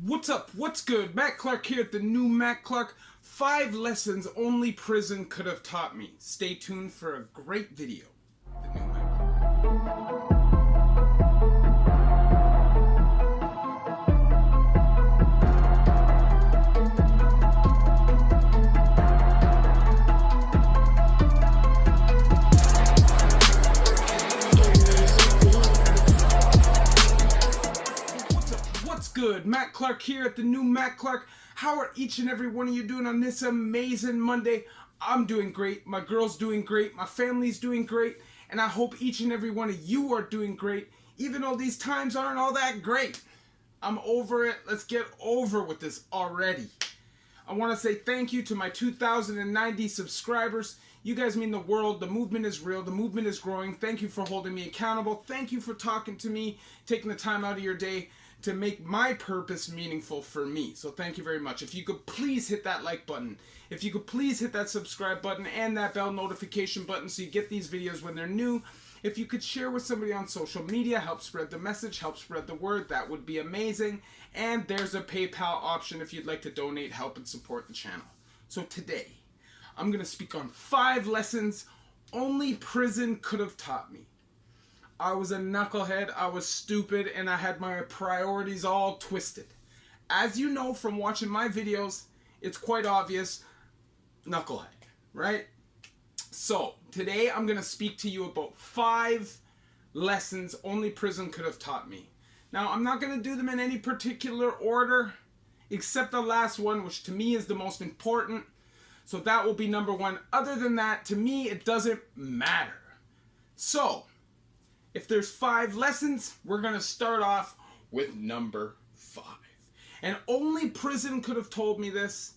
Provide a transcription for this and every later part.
What's up? What's good? Matt Clark here at the new Matt Clark. 5 lessons only prison could have taught me. Stay tuned for a great video. The new Matt Clark. What's good? Matt Clark here at the new Matt Clark. How are each and every one of you doing on this amazing Monday? I'm doing great. My girl's doing great. My family's doing great. And I hope each and every one of you are doing great, even though these times aren't all that great. I'm over it. Let's get over with this already. I want to say thank you to my 2,090 subscribers. You guys mean the world. The movement is real. The movement is growing. Thank you for holding me accountable. Thank you for talking to me, taking the time out of your day to make my purpose meaningful for me. So thank you very much. If you could please hit that like button. If you could please hit that subscribe button and that bell notification button so you get these videos when they're new. If you could share with somebody on social media, help spread the message, help spread the word, that would be amazing. And there's a PayPal option if you'd like to donate, help, and support the channel. So today, I'm going to speak on 5 lessons only prison could have taught me. I was a knucklehead, I was stupid, and I had my priorities all twisted. As you know from watching my videos, it's quite obvious, knucklehead, right? So, today I'm going to speak to you about 5 lessons only prison could have taught me. Now, I'm not going to do them in any particular order, except the last one, which to me is the most important. So that will be number 1. Other than that, to me, it doesn't matter. So, if there's 5 lessons, we're going to start off with number 5. And only prison could have told me this.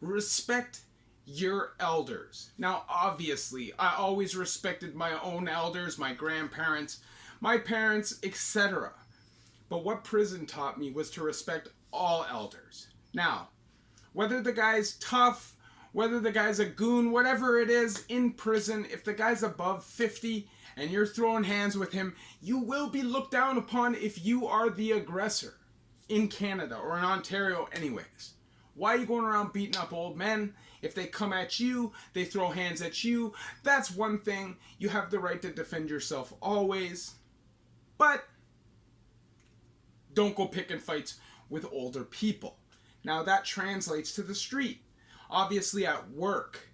Respect your elders. Now, obviously, I always respected my own elders, my grandparents, my parents, etc. But what prison taught me was to respect all elders. Now, whether the guy's tough, whether the guy's a goon, whatever it is in prison, if the guy's above 50 and you're throwing hands with him, you will be looked down upon if you are the aggressor in Canada or in Ontario anyways. Why are you going around beating up old men? If they come at you, they throw hands at you, that's one thing. You have the right to defend yourself always. But don't go picking fights with older people. Now that translates to the street. Obviously at work.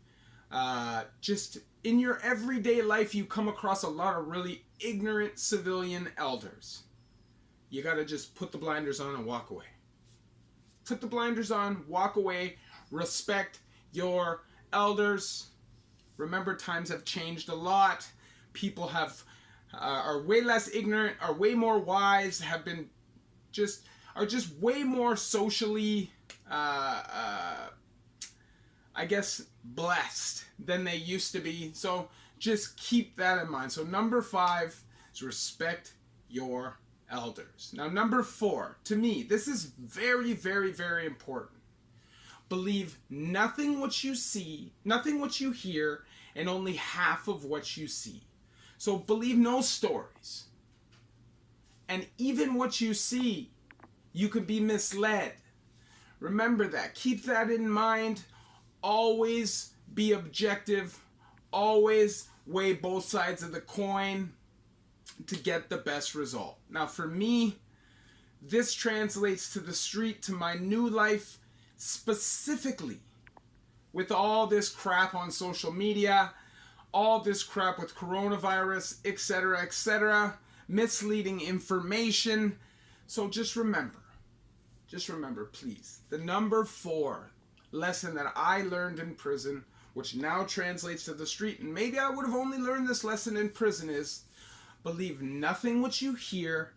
Just in your everyday life, you come across a lot of really ignorant civilian elders. You gotta just put the blinders on and walk away. Put the blinders on, walk away, respect your elders. Remember, times have changed a lot. People are way less ignorant, are way more wise, are just way more socially, I guess, blessed than they used to be. So just keep that in mind. So number 5 is respect your elders. Now number 4, to me, this is very, very, very important. Believe nothing what you see, nothing what you hear, and only half of what you see. So believe no stories. And even what you see, you could be misled. Remember that. Keep that in mind. Always be objective. Always weigh both sides of the coin to get the best result. Now for me, this translates to the street, to my new life, specifically with all this crap on social media, all this crap with coronavirus, etc., misleading information. So just remember, please, the number 4 lesson that I learned in prison, which now translates to the street, and maybe I would have only learned this lesson in prison, is believe nothing what you hear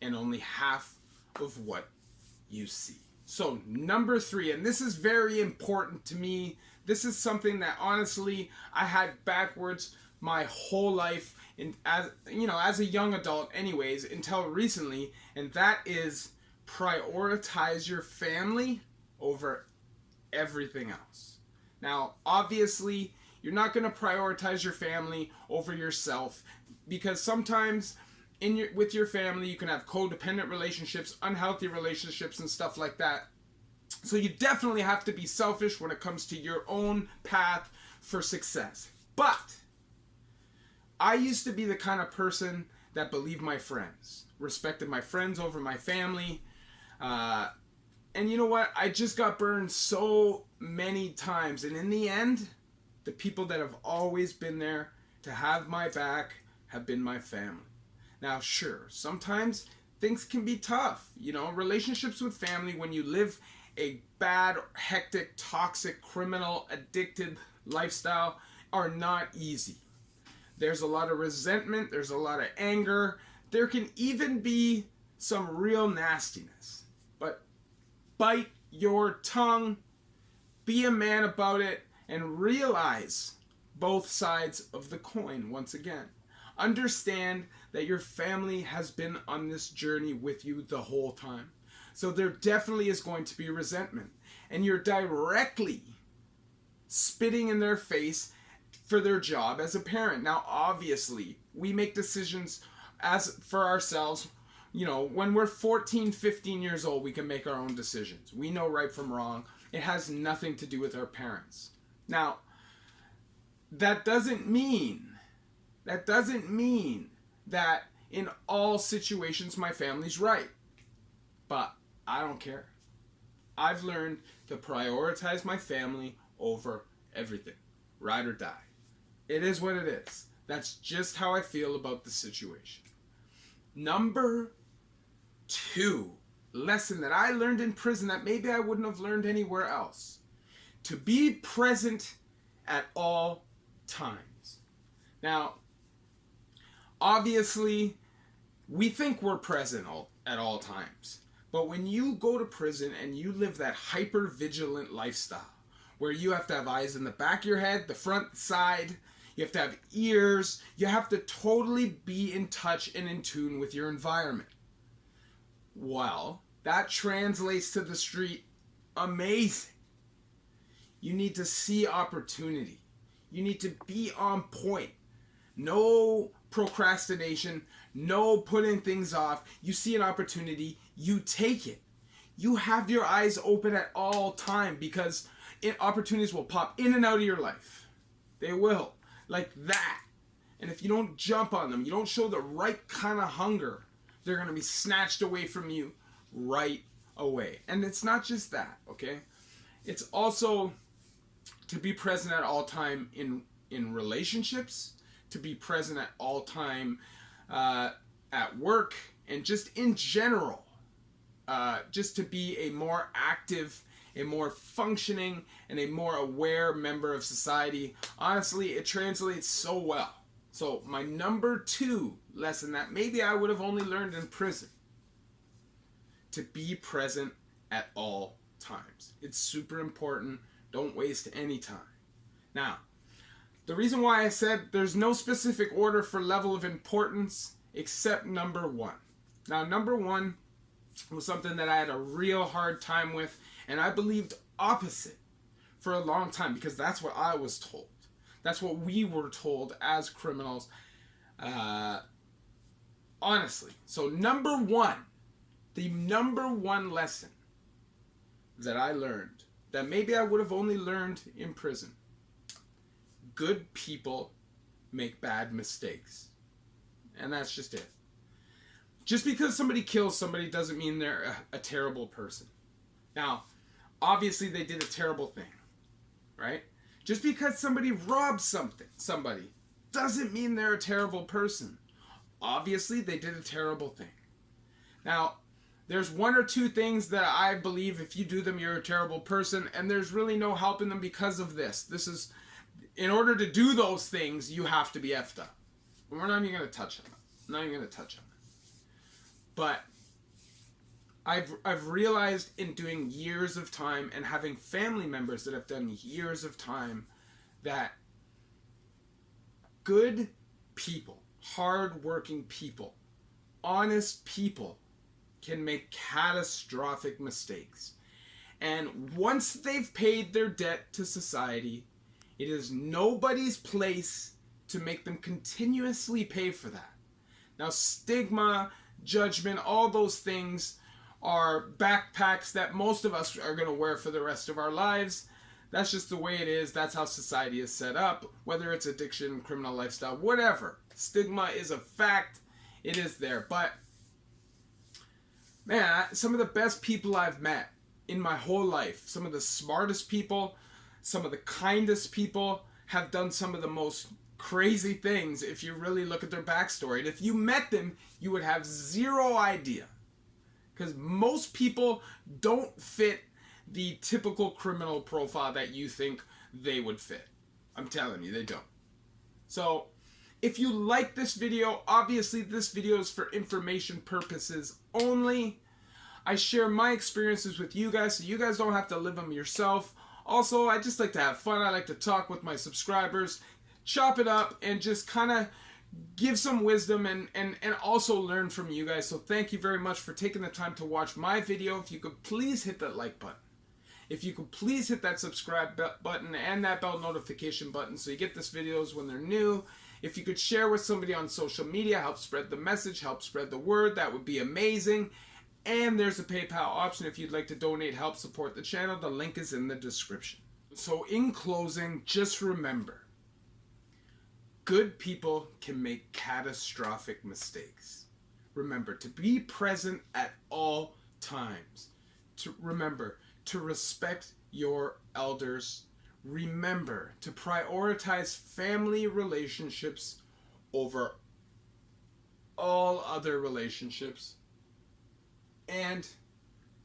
and only half of what you see. So number 3, and this is very important to me. This is something that honestly I had backwards my whole life, as a young adult anyways, until recently, and that is prioritize your family over everything else. Now, obviously, you're not going to prioritize your family over yourself, because sometimes with your family. You can have codependent relationships, unhealthy relationships, and stuff like that. So you definitely have to be selfish when it comes to your own path for success. But I used to be the kind of person that believed my friends, respected my friends over my family. And you know what? I just got burned so many times. And in the end, the people that have always been there to have my back have been my family. Now, sure, sometimes things can be tough. You know, relationships with family, when you live a bad, hectic, toxic, criminal, addicted lifestyle, are not easy. There's a lot of resentment. There's a lot of anger. There can even be some real nastiness. But bite your tongue. Be a man about it. And realize both sides of the coin once again. Understand that your family has been on this journey with you the whole time. So there definitely is going to be resentment. And you're directly spitting in their face for their job as a parent. Now, obviously, we make decisions as for ourselves. You know, when we're 14, 15 years old, we can make our own decisions. We know right from wrong. It has nothing to do with our parents. Now, that doesn't mean that in all situations my family's right. But I don't care. I've learned to prioritize my family over everything. Ride or die. It is what it is. That's just how I feel about the situation. Number 2 lesson that I learned in prison that maybe I wouldn't have learned anywhere else. To be present at all times. Now, obviously, we think we're present at all times. But when you go to prison and you live that hyper-vigilant lifestyle, where you have to have eyes in the back of your head, the front, side, you have to have ears, you have to totally be in touch and in tune with your environment. Well, that translates to the street amazing. You need to see opportunity. You need to be on point. No procrastination, no putting things off. You see an opportunity, you take it. You have your eyes open at all time because opportunities will pop in and out of your life. They will. Like that. And if you don't jump on them, you don't show the right kind of hunger, they're going to be snatched away from you right away. And it's not just that, okay? It's also to be present at all time in relationships, to be present at all time at work, and just in general, just to be a more active, a more functioning, and a more aware member of society. Honestly, it translates so well. So my number 2 lesson that maybe I would have only learned in prison, to be present at all times. It's super important. Don't waste any time. Now, the reason why I said there's no specific order for level of importance except number 1. Now, number 1 was something that I had a real hard time with, and I believed opposite for a long time because that's what I was told. That's what we were told as criminals. Honestly. So number 1, the number 1 lesson that I learned that maybe I would have only learned in prison. Good people make bad mistakes. And that's just it. Just because somebody kills somebody doesn't mean they're a terrible person. Now, obviously they did a terrible thing, right? Just because somebody robs somebody doesn't mean they're a terrible person. Obviously they did a terrible thing. Now, there's 1 or 2 things that I believe if you do them, you're a terrible person, and there's really no helping them because of this. This is, in order to do those things, you have to be effed up. We're not even going to touch on that. I'm not even going to touch on that. But I've realized in doing years of time and having family members that have done years of time that good people, hard-working people, honest people can make catastrophic mistakes. And once they've paid their debt to society, it is nobody's place to make them continuously pay for that. Now, stigma, judgment, all those things are backpacks that most of us are going to wear for the rest of our lives. That's just the way it is. That's how society is set up, whether it's addiction, criminal lifestyle, whatever. Stigma is a fact. It is there. But, man, some of the best people I've met in my whole life, some of the smartest people, some of the kindest people, have done some of the most crazy things if you really look at their backstory. And if you met them, you would have zero idea. Because most people don't fit the typical criminal profile that you think they would fit. I'm telling you, they don't. So, if you like this video, obviously this video is for information purposes only. I share my experiences with you guys, so you guys don't have to live them yourself. Also, I just like to have fun. I like to talk with my subscribers, chop it up, and just kind of give some wisdom and also learn from you guys. So thank you very much for taking the time to watch my video. If you could please hit that like button. If you could please hit that subscribe button and that bell notification button so you get these videos when they're new. If you could share with somebody on social media, help spread the message, help spread the word, that would be amazing. And there's a PayPal option if you'd like to donate, help support the channel. The link is in the description. So in closing, just remember, good people can make catastrophic mistakes. Remember to be present at all times. Remember to respect your elders. Remember to prioritize family relationships over all other relationships. And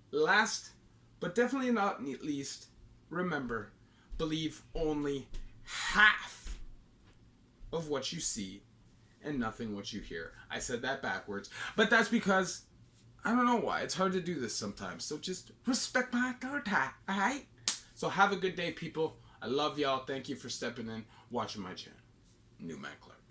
last, but definitely not least, remember, believe only half of what you see and nothing what you hear. I said that backwards, but that's because I don't know why. It's hard to do this sometimes. So just respect my authority, alright? So have a good day, people. I love y'all. Thank you for stepping in, watching my channel. New Matt Clark.